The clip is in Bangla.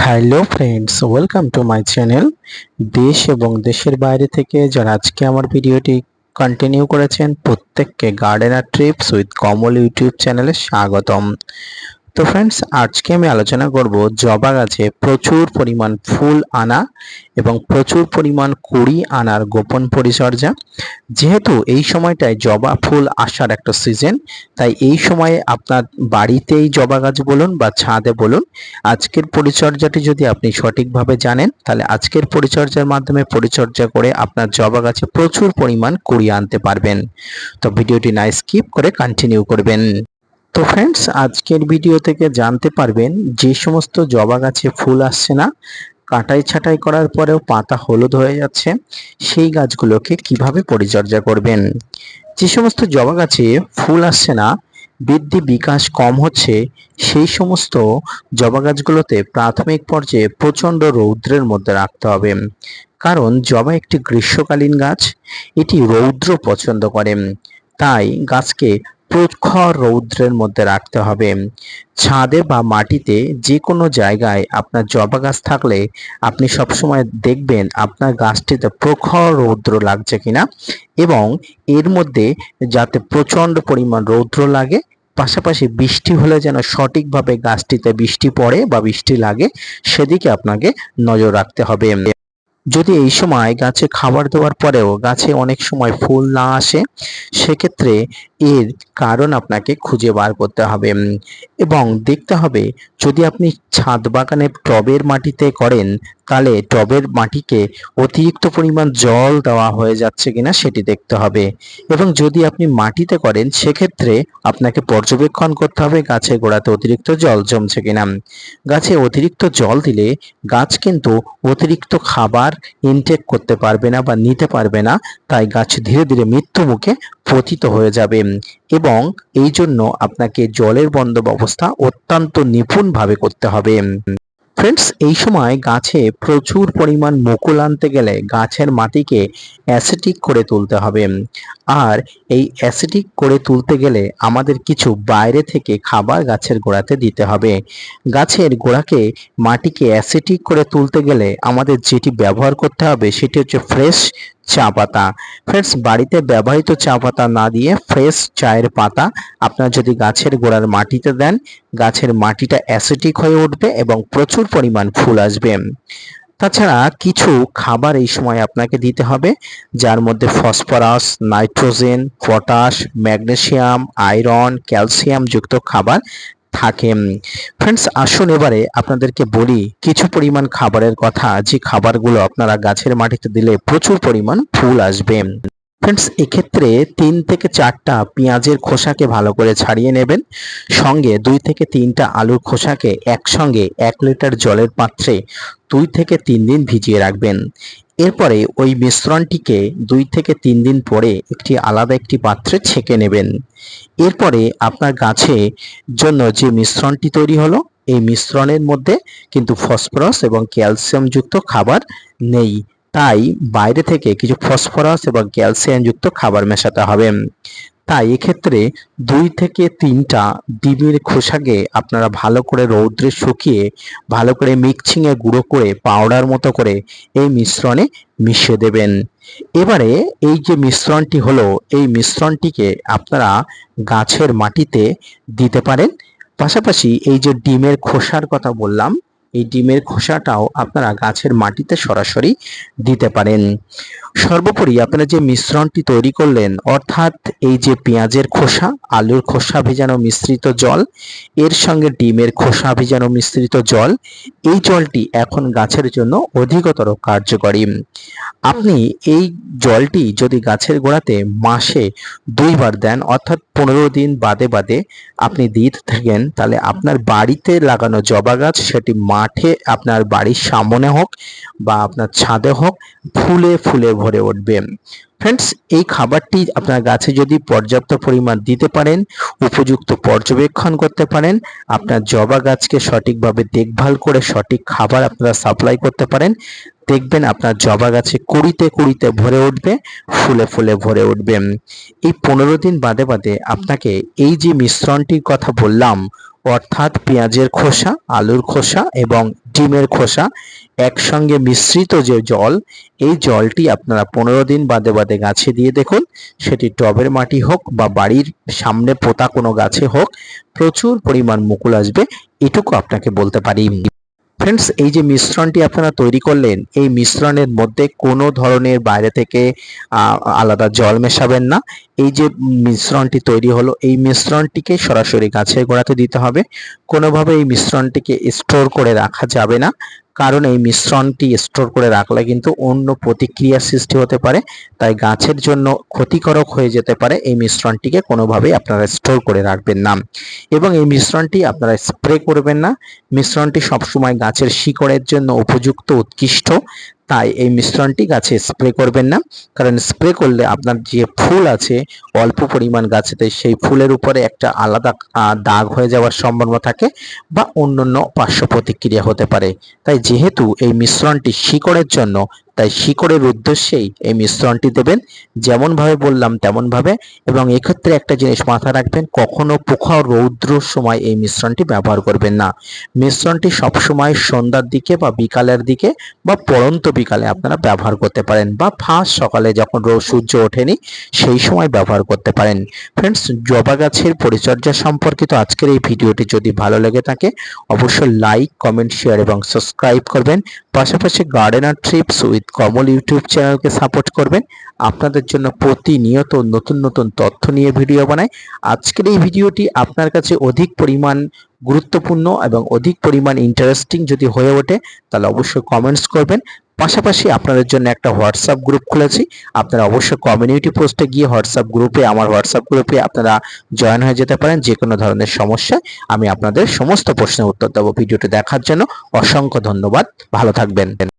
Hello friends, welcome to my channel. দেশ এবং দেশের বাইরে থেকে যারা আজকে আমার ভিডিওটি কন্টিনিউ করেছেন প্রত্যেককে gardener TRIPS with Kamal YouTube চ্যানেলে স্বাগতম। তো ফ্রেন্ডস, আজকে আমি আলোচনা করব জবা গাছে প্রচুর পরিমাণ ফুল আনা এবং প্রচুর পরিমাণ কুড়ি আনার গোপন পরিচর্যা। যেহেতু এই সময়টায় জবা ফুল আসার একটা সিজন, তাই এই সময়ে আপনার বাড়িতেই জবা গাছ বলুন বা ছাদে বলুন, আজকের পরিচর্যাটি যদি আপনি সঠিকভাবে জানেন তাহলে আজকের পরিচর্যার মাধ্যমে পরিচর্যা করে আপনার জবা গাছে প্রচুর পরিমাণ কুড়ি আনতে পারবেন। তো ভিডিওটি না স্কিপ করে কন্টিনিউ করবেন। তো ফ্রেন্ডস, আজকের ভিডিও থেকে জানতে পারবেন যে সমস্ত জবা গাছে ফুল আসছে না, কাটাই ছাঁটাই করার পরেও পাতা হলুদ হয়ে যাচ্ছে, সেই গাছগুলোকে কিভাবে পরিচর্যা করবেন। যে সমস্ত জবা গাছে ফুল আসছে না, বৃদ্ধি বিকাশ কম হচ্ছে, সেই সমস্ত জবা গাছগুলোতে প্রাথমিক পর্যায়ে প্রচণ্ড রৌদ্রের মধ্যে রাখতে হবে। কারণ জবা একটি গ্রীষ্মকালীন গাছ, এটি রৌদ্র পছন্দ করে, তাই গাছকে প্রখর রৌদ্রের মধ্যে রাখতে হবে। ছাদে বা মাটিতে যে কোনো জায়গায় আপনার জবা গাছ থাকলে আপনি সবসময় দেখবেন আপনার গাছটিতে প্রখর রৌদ্র লাগছে কিনা, এবং এর মধ্যে যাতে প্রচণ্ড পরিমাণ রৌদ্র লাগে, পাশাপাশি বৃষ্টি হলে যেন সঠিকভাবে গাছটিতে বৃষ্টি পড়ে বা বৃষ্টি লাগে, সেদিকে আপনাকে নজর রাখতে হবে। যদি এই সময় গাছে খাবার দেওয়ার পরেও গাছে অনেক সময় ফুল না আসে, সেক্ষেত্রে এর কারণ আপনাকে খুঁজে বার করতে হবে এবং দেখতে হবে, যদি আপনি ছাদ বাগানে টবের মাটিতে করেন তাহলে টবের মাটিকে অতিরিক্ত পরিমাণ জল দেওয়া হয়ে যাচ্ছে কিনা সেটি দেখতে হবে, এবং যদি আপনি মাটিতে করেন সেক্ষেত্রে আপনাকে পর্যবেক্ষণ করতে হবে গাছের গোড়াতে অতিরিক্ত জল জমছে কিনা। গাছে অতিরিক্ত জল দিলে গাছ কিন্তু অতিরিক্ত খাবার ইনটেক করতে পারবে না বা নিতে পারবে না, তাই গাছ ধীরে ধীরে মৃত্যু মুখে পতিত হয়ে যাবে, এবং এই জন্য আপনাকে জলের বন্দোবস্ত অত্যন্ত নিপুণভাবে করতে হবে। ফ্রেন্ডস, এই সময় গাছে প্রচুর পরিমাণ মুকুল আনতে গেলে গাছের মাটিকে অ্যাসিডিক করে তুলতে হবে, আর এই অ্যাসিডিক করে তুলতে গেলে আমাদের কিছু বাইরে থেকে খাবার গাছের গোড়াতে দিতে হবে। গাছের গোড়াকে মাটিকে অ্যাসিডিক করে তুলতে গেলে আমাদের যেটি ব্যবহার করতে হবে সেটি হচ্ছে ফ্রেশ চা পাতা। ফ্রেন্ডস, বাড়িতে ব্যবহৃত চা পাতা না দিয়ে ফ্রেশ চায়ের পাতা আপনার যদি গাছের গোড়ার মাটিতে দেন, গাছের মাটিটা অ্যাসিডিক হয়ে উঠবে এবং প্রচুর পরিমাণ ফুল আসবে। তাছাড়া কিছু খাবার এই সময় আপনাকে দিতে হবে, যার মধ্যে phosphorus, nitrogen, potash, magnesium, iron, calcium যুক্ত খাবার থাকে। ফ্রেন্ডস, আসুন এবারে আপনাদেরকে বলি কিছু পরিমাণ খাবারের কথা, যে খাবারগুলো আপনারা গাছের মাটিতে দিলে প্রচুর পরিমাণ ফুল আসবে। ফ্রেন্ডস, এক্ষেত্রে 3 থেকে 4টা পেঁয়াজের খোসাকে ভালো করে ছাড়িয়ে নেবেন, সঙ্গে 2 থেকে 3টা আলুর খোসাকে একসঙ্গে 1 লিটার জলের পাত্রে 2 থেকে 3 দিন ভিজিয়ে রাখবেন। এরপরে ওই মিশ্রণটিকে 2 থেকে 3 দিন পরে আলাদা একটি পাত্রে ছেঁকে নেবেন। এরপরে আপনার গাছে জন্য যে মিশ্রণটি তৈরি হলো, এই মিশ্রণের মধ্যে কিন্তু ফসফরাস এবং ক্যালসিয়াম যুক্ত খাবার নেই, তাই বাইরে থেকে কিছু ফসফরাস এবং ক্যালসিয়াম যুক্ত খাবার মেশাতে হবে। তাই এক্ষেত্রে 2 থেকে 3টা ডিমের খোসাকে আপনারা ভালো করে রৌদ্রে শুকিয়ে ভালো করে মিক্সিংয়ে গুঁড়ো করে পাউডার মতো করে এই মিশ্রণে মিশিয়ে দেবেন। এবারে এই যে মিশ্রণটি হলো, এই মিশ্রণটিকে আপনারা গাছের মাটিতে দিতে পারেন। পাশাপাশি এই যে ডিমের খোসার কথা বললাম, এই ডিমের খোসাটাও আপনারা গাছের মাটিতে সরাসরি দিতে পারেন। সর্বোপরি আপনারা যে মিশ্রণটি তৈরি করলেন, অর্থাৎ এই যে পেঁয়াজের খোসা, আলুর খোসা ভেজানো মিশ্রিত জল, এর সঙ্গে ডিমের খোসা ভেজানো মিশ্রিত জল, এই জলটি এখন গাছের জন্য অধিকতর কার্যকরী। আপনি এই জলটি যদি গাছের গোড়াতে মাসে 2বার দেন, অর্থাৎ 15 দিন বাদে বাদে আপনি দিতে থাকেন, তাহলে আপনার বাড়িতে লাগানো জবা গাছ, সেটি মাঠে আপনার বাড়ির সামনে হোক বা আপনার ছাদে হোক, ফুলে ফুলে ভরে উঠবে। ফ্রেন্ডস, এই খাবারটি আপনার গাছে যদি পর্যাপ্ত পরিমাণ দিতে পারেন, উপযুক্ত পর্যবেক্ষণ করতে পারেন, আপনার জবা গাছকে সঠিকভাবে দেখভাল করে সঠিক খাবার আপনারা সাপ্লাই করতে পারেন, দেখবেন আপনার জবা গাছে কুড়িতে কুড়িতে ভরে উঠবে, ফুলে ফুলে ভরে উঠবে। এই 15 দিন বাদে বাদে আপনাকে এই যে মিশ্রণটির কথা বললাম, অর্থাৎ পেঁয়াজের খোসা, আলুর খোসা এবং ডিমের খোসা একসঙ্গে মিশ্রিত যে জল, এই জলটি আপনারা 15 দিন বাদে বাদে গাছে দিয়ে দেখুন। সেটি টবের মাটি হোক বা বাড়ির সামনে পোতা কোনো গাছে হোক, প্রচুর পরিমাণ মুকুল আসবে, এটুকু আপনাকে বলতে পারি। ফ্রেন্ডস, এই যে মিশ্রণটি আপনারা তৈরি করলেন, এই মিশ্রণের মধ্যে কোনো ধরনের বাইরে থেকে আলাদা জল মেশাবেন না। এই যে মিশ্রণটি তৈরি হলো, এই মিশ্রণটিকে সরাসরি গাছের গোড়াতে দিতে হবে। কোনোভাবে এই মিশ্রণটিকে স্টোর করে রাখা যাবে না, কারণ এই মিশ্রণটি স্টোর করে রাখলে কিন্তু অন্য প্রতিক্রিয়ার সৃষ্টি হতে পারে, তাই গাছের জন্য ক্ষতিকারক হয়ে যেতে পারে। এই মিশ্রণটিকে কোনোভাবেই আপনারা স্টোর করে রাখবেন না এবং এই মিশ্রণটি আপনারা স্প্রে করবেন না। মিশ্রণটি সবসময় গাছের শিকড়ের জন্য উপযুক্ত, উৎকৃষ্ট, তাই এই মিশ্রণটি গাছে স্প্রে করবেন না, কারণ স্প্রে করলে আপনার যে ফুল আছে অল্প পরিমাণ গাছেতে, সেই ফুলের উপরে একটা আলাদা দাগ হয়ে যাওয়ার সম্ভাবনা থাকে বা অন্যান্য পার্শ্ব প্রতিক্রিয়া হতে পারে। তাই যেহেতু এই মিশ্রণটি শিকড়ের জন্য, তাই শিকড়ের উদ্দেশ্যেই এই মিশ্রণটি দেবেন, যেমনভাবে বললাম তেমনভাবে। এবং এক্ষেত্রে একটা জিনিস মাথায় রাখবেন, কখনো প্রখর রৌদ্রর সময় এই মিশ্রণটি ব্যবহার করবেন না। মিশ্রণটি সবসময় সন্ধ্যার দিকে বা বিকালের দিকে বা পড়ন্ত বিকালে আপনারা ব্যবহার করতে পারেন, বা ফার্স্ট সকালে যখন সূর্য ওঠেনি সেই সময় ব্যবহার করতে পারেন। ফ্রেন্ডস, জবা গাছের পরিচর্যা সম্পর্কিত আজকের এই ভিডিওটি যদি ভালো লেগে থাকে, অবশ্যই লাইক, কমেন্ট, শেয়ার এবং সাবস্ক্রাইব করবেন। পাশাপাশি gardener TRIPS with Kamal YouTube চ্যানেলকে সাপোর্ট করবেন। আপনাদের জন্য প্রতিনিয়ত নতুন নতুন তথ্য নিয়ে ভিডিও বানাই। আজকের এই ভিডিওটি আপনার কাছে অধিক পরিমাণ গুরুত্বপূর্ণ এবং অধিক পরিমাণ ইন্টারেস্টিং যদি হয়ে ওঠে, তাহলে অবশ্যই কমেন্টস করবেন। পাশাপাশি আপনাদের জন্য একটা হোয়াটসঅ্যাপ গ্রুপ খুলেছি, আপনারা অবশ্যই কমিউনিটি পোস্টে গিয়ে আমার হোয়াটসঅ্যাপ গ্রুপে আপনারা জয়েন হয়ে যেতে পারেন। যে কোনো ধরনের সমস্যায় আমি আপনাদের সমস্ত প্রশ্নের উত্তর দেবো। ভিডিওটি দেখার জন্য অসংখ্য ধন্যবাদ, ভালো থাকবেন।